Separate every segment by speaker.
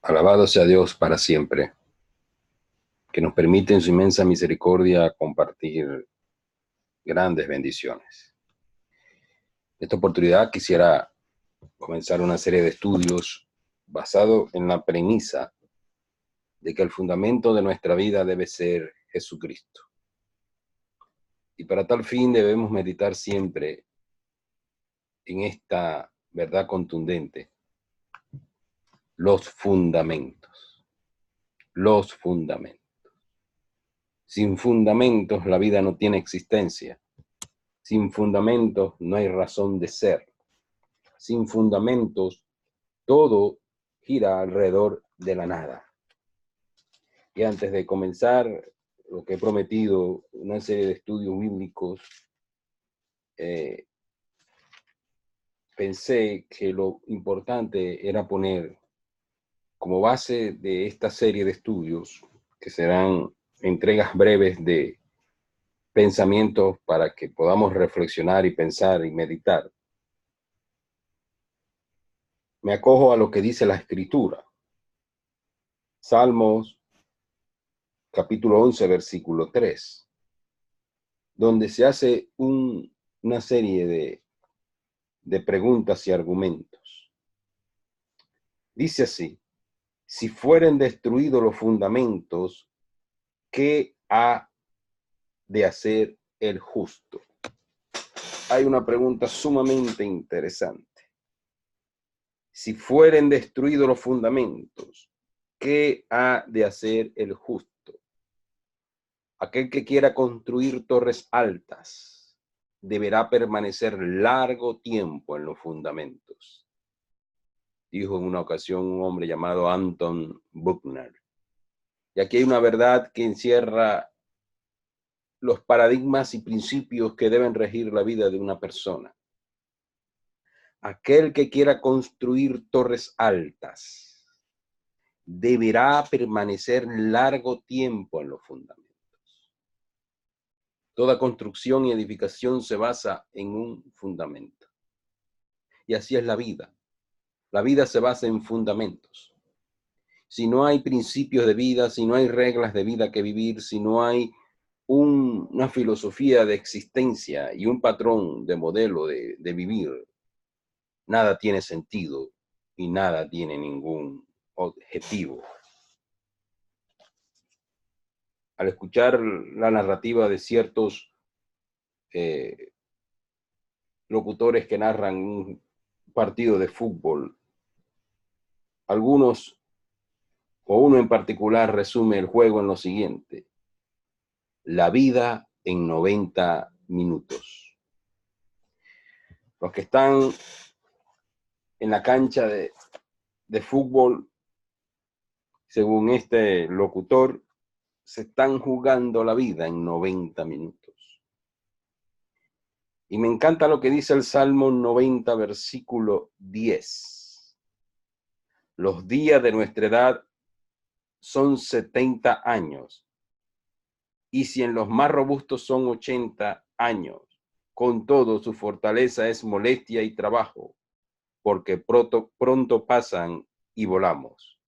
Speaker 1: Alabado sea Dios para siempre, que nos permite en su inmensa misericordia compartir grandes bendiciones. En esta oportunidad quisiera comenzar una serie de estudios basado en la premisa de que el fundamento de nuestra vida debe ser Jesucristo. Y para tal fin debemos meditar siempre en esta verdad contundente: los fundamentos. Los fundamentos. Sin fundamentos la vida no tiene existencia. Sin fundamentos no hay razón de ser. Sin fundamentos todo gira alrededor de la nada. Y antes de comenzar lo que he prometido, una serie de estudios bíblicos, pensé que lo importante era poner como base de esta serie de estudios, que serán entregas breves de pensamientos para que podamos reflexionar y pensar y meditar. Me acojo a lo que dice la Escritura. Salmos, capítulo 11, versículo 3, donde se hace una serie de preguntas y argumentos. Dice así: si fueren destruidos los fundamentos, ¿qué ha de hacer el justo? Hay una pregunta sumamente interesante. Si fueren destruidos los fundamentos, ¿qué ha de hacer el justo? Aquel que quiera construir torres altas deberá permanecer largo tiempo en los fundamentos, dijo en una ocasión un hombre llamado Anton Buchner. Y aquí hay una verdad que encierra los paradigmas y principios que deben regir la vida de una persona. Aquel que quiera construir torres altas deberá permanecer largo tiempo en los fundamentos. Toda construcción y edificación se basa en un fundamento. Y así es la vida. La vida se basa en fundamentos. Si no hay principios de vida, si no hay reglas de vida que vivir, si no hay una filosofía de existencia y un patrón de modelo de vivir, nada tiene sentido y nada tiene ningún objetivo. Al escuchar la narrativa de ciertos locutores que narran un partido de fútbol, algunos o uno en particular resume el juego en lo siguiente: la vida en 90 minutos. Los que están en la cancha de fútbol, según este locutor, se están jugando la vida en 90 minutos. Y me encanta lo que dice el Salmo 90, versículo 10. Los días de nuestra edad son 70 años, y si en los más robustos son 80 años, con todo su fortaleza es molestia y trabajo, porque pronto pasan y volamos.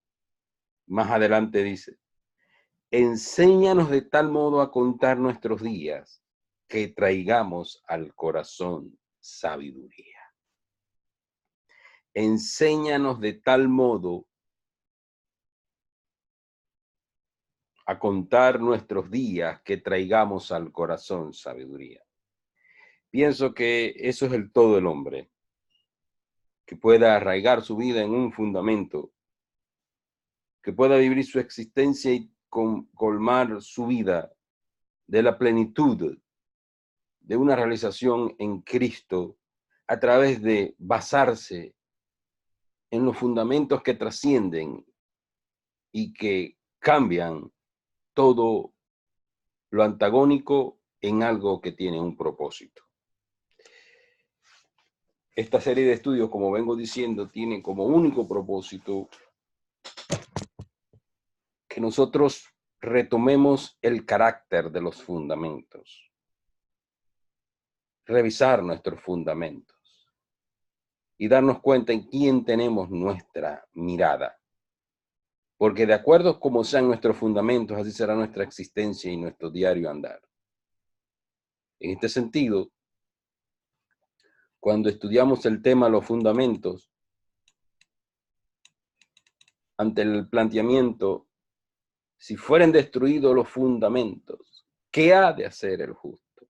Speaker 1: Más adelante dice: enséñanos de tal modo a contar nuestros días, que traigamos al corazón sabiduría. Enséñanos de tal modo a contar nuestros días, que traigamos al corazón sabiduría. Pienso que eso es el todo del hombre, que pueda arraigar su vida en un fundamento, que pueda vivir su existencia y colmar su vida de la plenitud de una realización en Cristo a través de basarse en los fundamentos que trascienden y que cambian todo lo antagónico en algo que tiene un propósito. Esta serie de estudios, como vengo diciendo, tiene como único propósito que nosotros retomemos el carácter de los fundamentos, revisar nuestros fundamentos y darnos cuenta en quién tenemos nuestra mirada. porque de acuerdo como sean nuestros fundamentos, así será nuestra existencia y nuestro diario andar. En este sentido, cuando estudiamos el tema los fundamentos, ante el planteamiento, si fueren destruidos los fundamentos, ¿qué ha de hacer el justo?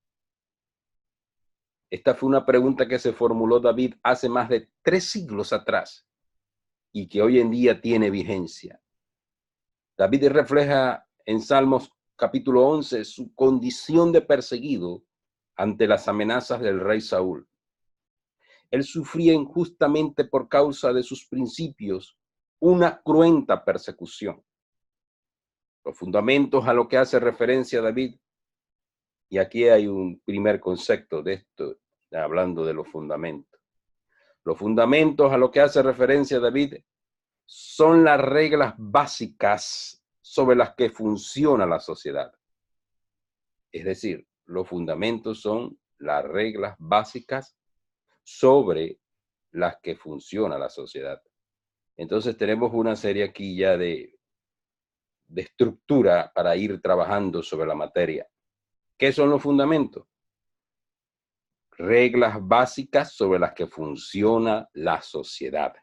Speaker 1: Esta fue una pregunta que se formuló David hace más de 3 siglos atrás y que hoy en día tiene vigencia. David refleja en Salmos capítulo 11 su condición de perseguido ante las amenazas del rey Saúl. Él sufría injustamente por causa de sus principios una cruenta persecución. Los fundamentos a lo que hace referencia David, y aquí hay un primer concepto de esto, hablando de los fundamentos. Los fundamentos a lo que hace referencia David son las reglas básicas sobre las que funciona la sociedad. Es decir, los fundamentos son las reglas básicas sobre las que funciona la sociedad. Entonces tenemos una serie aquí ya de estructura para ir trabajando sobre la materia. ¿Qué son los fundamentos? Reglas básicas sobre las que funciona la sociedad.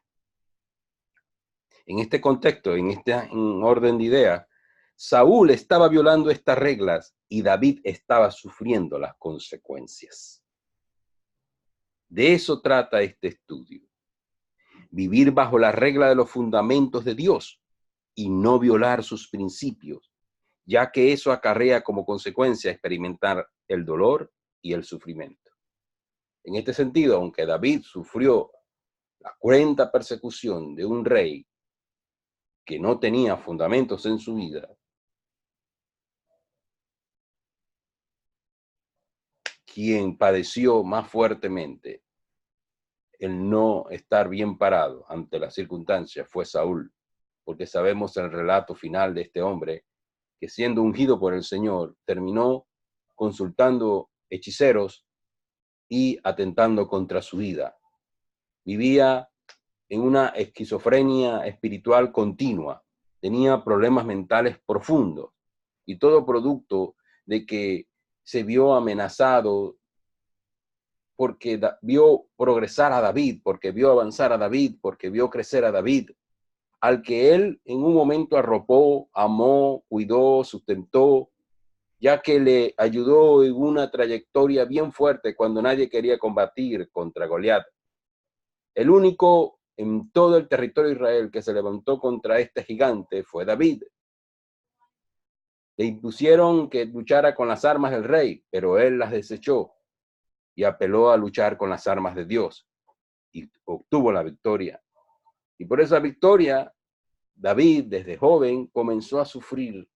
Speaker 1: En este contexto, en orden de ideas, Saúl estaba violando estas reglas y David estaba sufriendo las consecuencias. De eso trata este estudio. Vivir bajo la regla de los fundamentos de Dios y no violar sus principios, ya que eso acarrea como consecuencia experimentar el dolor y el sufrimiento. En este sentido, aunque David sufrió la cruenta persecución de un rey que no tenía fundamentos en su vida, quien padeció más fuertemente el no estar bien parado ante las circunstancias fue Saúl, porque sabemos el relato final de este hombre, que siendo ungido por el Señor, terminó consultando hechiceros y atentando contra su vida. Vivía en una esquizofrenia espiritual continua, tenía problemas mentales profundos, y todo producto de que se vio amenazado porque vio progresar a David, porque vio avanzar a David, porque vio crecer a David, al que él en un momento arropó, amó, cuidó, sustentó, ya que le ayudó en una trayectoria bien fuerte cuando nadie quería combatir contra Goliat. El único en todo el territorio de Israel que se levantó contra este gigante fue David. Le impusieron que luchara con las armas del rey, pero él las desechó y apeló a luchar con las armas de Dios y obtuvo la victoria. Y por esa victoria, David, desde joven, comenzó a sufrir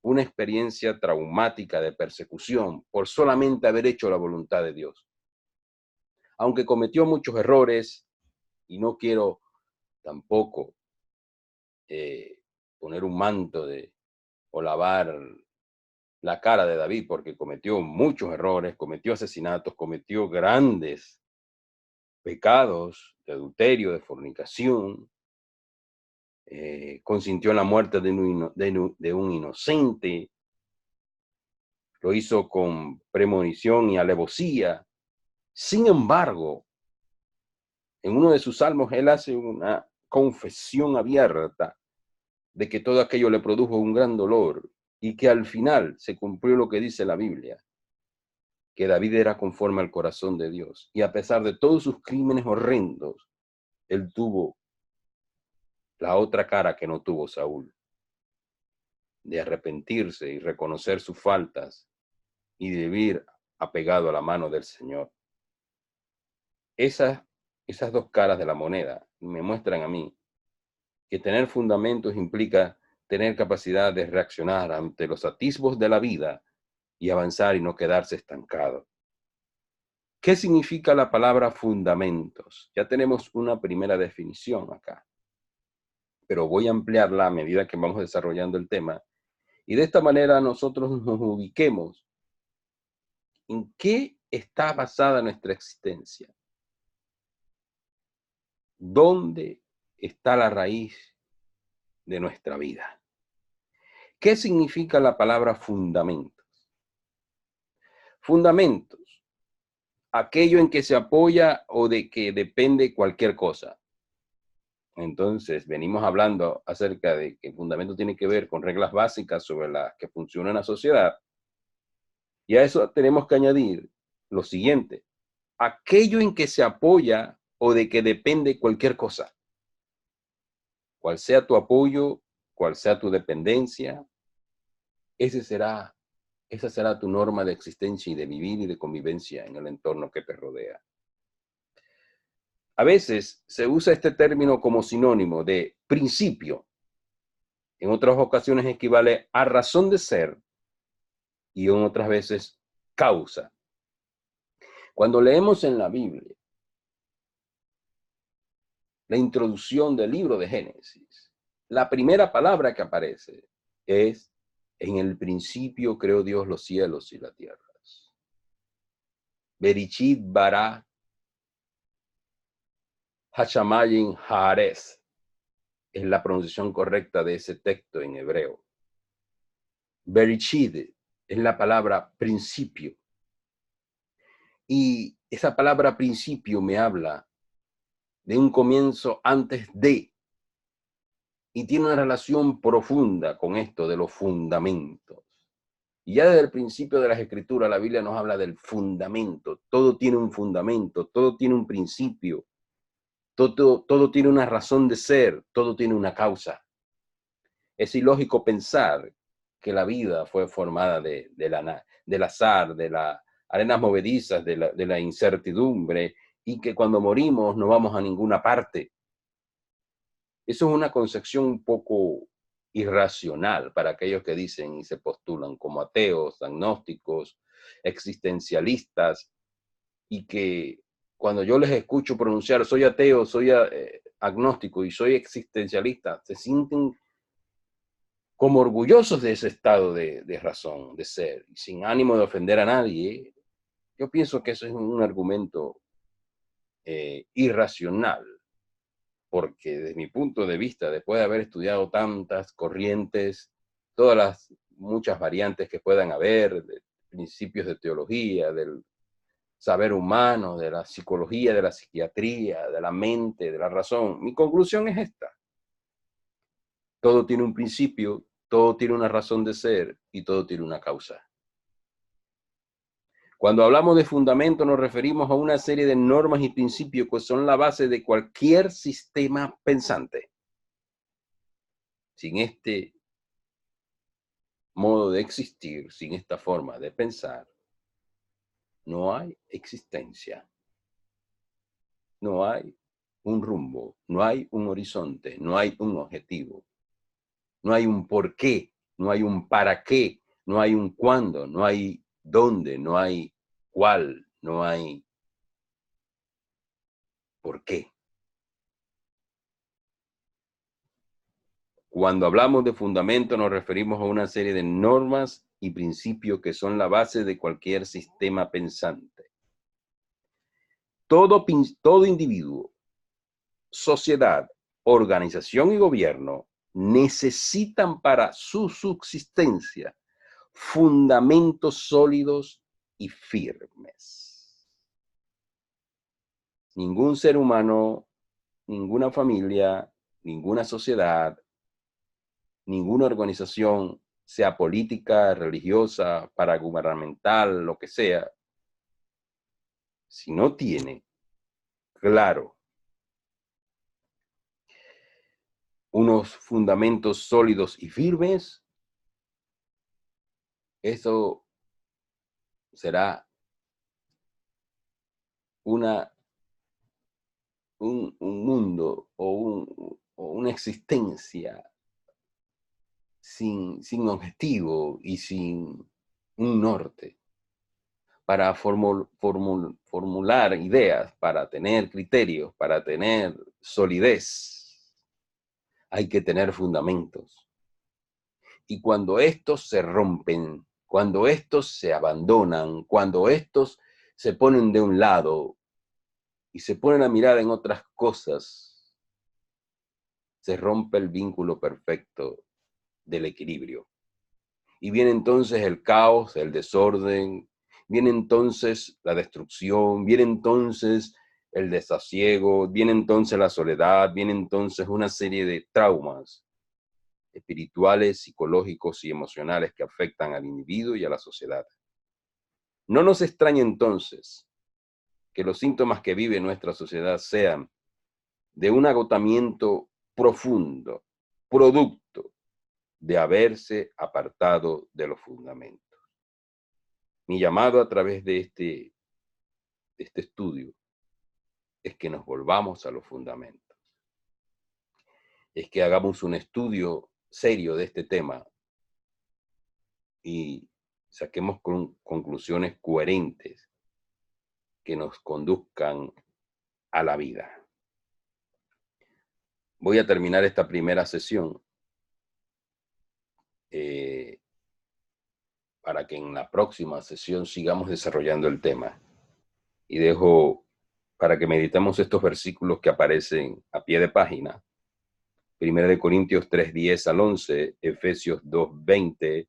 Speaker 1: una experiencia traumática de persecución por solamente haber hecho la voluntad de Dios. Aunque cometió muchos errores, y no quiero tampoco poner un manto o lavar la cara de David, porque cometió muchos errores, cometió asesinatos, cometió grandes pecados de adulterio, de fornicación, consintió en la muerte de un inocente, lo hizo con premonición y alevosía. Sin embargo, en uno de sus salmos, él hace una confesión abierta de que todo aquello le produjo un gran dolor y que al final se cumplió lo que dice la Biblia, que David era conforme al corazón de Dios. Y a pesar de todos sus crímenes horrendos, él tuvo la otra cara que no tuvo Saúl, de arrepentirse y reconocer sus faltas y de vivir apegado a la mano del Señor. Esas dos caras de la moneda me muestran a mí que tener fundamentos implica tener capacidad de reaccionar ante los atisbos de la vida y avanzar y no quedarse estancado. ¿Qué significa la palabra fundamentos? Ya tenemos una primera definición acá, pero voy a ampliarla a medida que vamos desarrollando el tema y de esta manera nosotros nos ubiquemos en qué está basada nuestra existencia. ¿Dónde está la raíz de nuestra vida. ¿Qué significa la palabra fundamentos? Fundamentos, aquello en que se apoya o de que depende cualquier cosa. Entonces, venimos hablando acerca de que el fundamento tiene que ver con reglas básicas sobre las que funciona la sociedad. Y a eso tenemos que añadir lo siguiente: aquello en que se apoya o de que depende cualquier cosa. Cual sea tu apoyo, cual sea tu dependencia, esa será tu norma de existencia y de vivir y de convivencia en el entorno que te rodea. A veces se usa este término como sinónimo de principio. En otras ocasiones equivale a razón de ser y en otras veces causa. Cuando leemos en la Biblia la introducción del libro de Génesis, la primera palabra que aparece es: en el principio creó Dios los cielos y la tierra. Bereshit bara Hashamayim Haaretz es la pronunciación correcta de ese texto en hebreo. Bereshit es la palabra principio. Y esa palabra principio me habla de un comienzo antes de, y tiene una relación profunda con esto de los fundamentos. Y ya desde el principio de las Escrituras, la Biblia nos habla del fundamento. Todo tiene un fundamento, todo tiene un principio, todo tiene una razón de ser, todo tiene una causa. Es ilógico pensar que la vida fue formada del azar, de las arenas movedizas, de la incertidumbre, y que cuando morimos no vamos a ninguna parte. Eso es una concepción un poco irracional para aquellos que dicen y se postulan como ateos, agnósticos, existencialistas, y que cuando yo les escucho pronunciar soy ateo, soy agnóstico y soy existencialista, se sienten como orgullosos de ese estado de razón, de ser, y sin ánimo de ofender a nadie. Yo pienso que eso es un argumento irracional, porque desde mi punto de vista, después de haber estudiado tantas corrientes, todas las muchas variantes que puedan haber, de principios de teología, del saber humano, de la psicología, de la psiquiatría, de la mente, de la razón, mi conclusión es esta: todo tiene un principio, todo tiene una razón de ser y todo tiene una causa. Cuando hablamos de fundamento nos referimos a una serie de normas y principios que son la base de cualquier sistema pensante. Sin este modo de existir, sin esta forma de pensar, no hay existencia. No hay un rumbo, no hay un horizonte, no hay un objetivo. No hay un por qué, no hay un para qué, no hay un cuándo, no hay dónde, no hay cuál, no hay por qué. Cuando hablamos de fundamento nos referimos a una serie de normas y principios que son la base de cualquier sistema pensante. Todo individuo, sociedad, organización y gobierno necesitan para su subsistencia fundamentos sólidos y firmes. Ningún ser humano, ninguna familia, ninguna sociedad, ninguna organización, sea política, religiosa, paragubernamental, lo que sea, si no tiene claro unos fundamentos sólidos y firmes, eso será un mundo o una existencia sin objetivo y sin un norte. Para formular ideas, para tener criterios, para tener solidez, hay que tener fundamentos. Y cuando estos se rompen, cuando estos se abandonan, cuando estos se ponen de un lado y se ponen a mirar en otras cosas, se rompe el vínculo perfecto del equilibrio. Y viene entonces el caos, el desorden, viene entonces la destrucción, viene entonces el desasiego, viene entonces la soledad, viene entonces una serie de traumas espirituales, psicológicos y emocionales que afectan al individuo y a la sociedad. No nos extraña entonces que los síntomas que vive nuestra sociedad sean de un agotamiento profundo, producto de haberse apartado de los fundamentos. Mi llamado a través de este estudio es que nos volvamos a los fundamentos, es que hagamos un estudio serio de este tema y saquemos conclusiones coherentes que nos conduzcan a la vida. Voy a terminar esta primera sesión para que en la próxima sesión sigamos desarrollando el tema. Y dejo para que meditemos estos versículos que aparecen a pie de página. 1 Corintios 3:10 al 11, Efesios 2:20,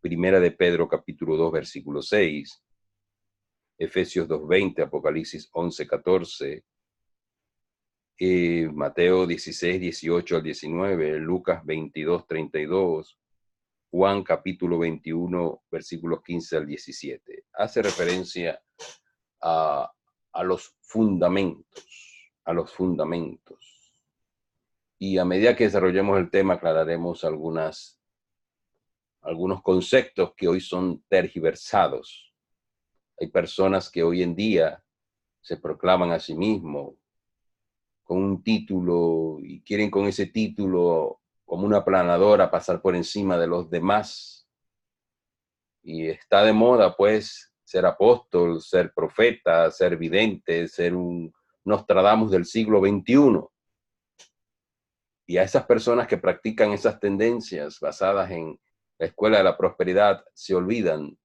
Speaker 1: 1 de Pedro capítulo 2 versículo 6, Efesios 2:20, Apocalipsis 11:14, Mateo 16:18 al 19, Lucas 22:32, Juan capítulo 21 versículos 15 al 17. Hace referencia a los fundamentos, a los fundamentos. Y a medida que desarrollemos el tema, aclararemos algunos conceptos que hoy son tergiversados. Hay personas que hoy en día se proclaman a sí mismos con un título y quieren con ese título, como una aplanadora, pasar por encima de los demás. Y está de moda, pues, ser apóstol, ser profeta, ser vidente, ser un Nostradamus del siglo XXI. Y a esas personas que practican esas tendencias basadas en la escuela de la prosperidad, se olvidan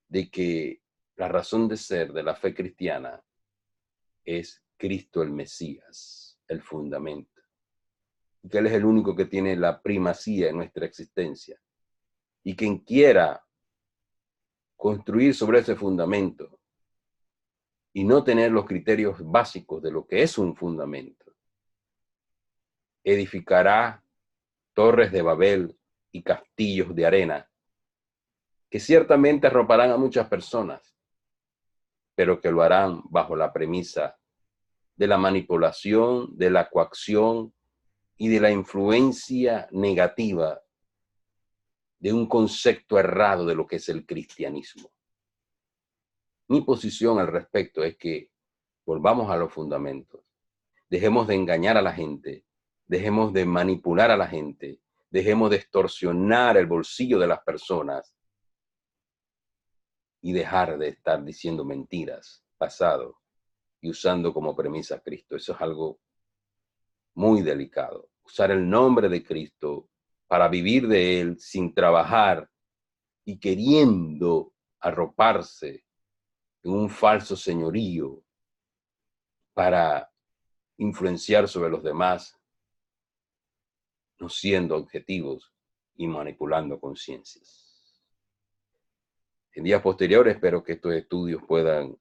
Speaker 1: de que la razón de ser de la fe cristiana es Cristo el Mesías, el fundamento. Y que Él es el único que tiene la primacía en nuestra existencia. Y quien quiera construir sobre ese fundamento y no tener los criterios básicos de lo que es un fundamento, edificará torres de Babel y castillos de arena, que ciertamente arroparán a muchas personas, pero que lo harán bajo la premisa de la manipulación, de la coacción y de la influencia negativa de un concepto errado de lo que es el cristianismo. Mi posición al respecto es que volvamos a los fundamentos. Dejemos de engañar a la gente, dejemos de manipular a la gente, dejemos de extorsionar el bolsillo de las personas y dejar de estar diciendo mentiras, pasado, y usando como premisa a Cristo. Eso es algo muy delicado. Usar el nombre de Cristo para vivir de Él sin trabajar y queriendo arroparse en un falso señorío para influenciar sobre los demás, no siendo objetivos y manipulando conciencias. En días posteriores espero que estos estudios puedan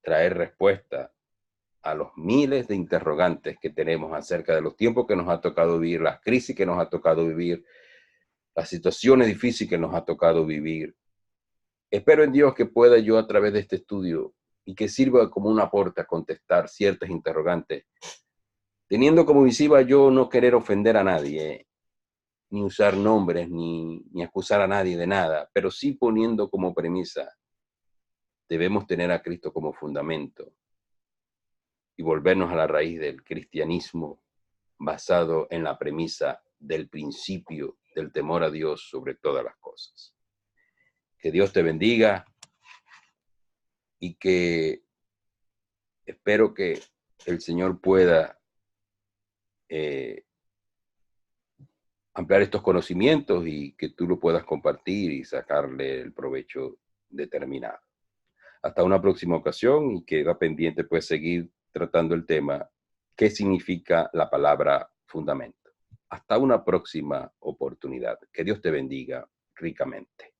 Speaker 1: traer respuesta a los miles de interrogantes que tenemos acerca de los tiempos que nos ha tocado vivir, las crisis que nos ha tocado vivir, las situaciones difíciles que nos ha tocado vivir. Espero en Dios que pueda yo a través de este estudio y que sirva como un aporte a contestar ciertas interrogantes, teniendo como visiva yo no querer ofender a nadie, ni usar nombres, ni acusar a nadie de nada, pero sí poniendo como premisa, debemos tener a Cristo como fundamento y volvernos a la raíz del cristianismo basado en la premisa del principio del temor a Dios sobre todas las cosas. Que Dios te bendiga y que espero que el Señor pueda ampliar estos conocimientos y que tú lo puedas compartir y sacarle el provecho determinado. Hasta una próxima ocasión y queda pendiente pues seguir tratando el tema, ¿qué significa la palabra fundamento. Hasta una próxima oportunidad. Que Dios te bendiga ricamente.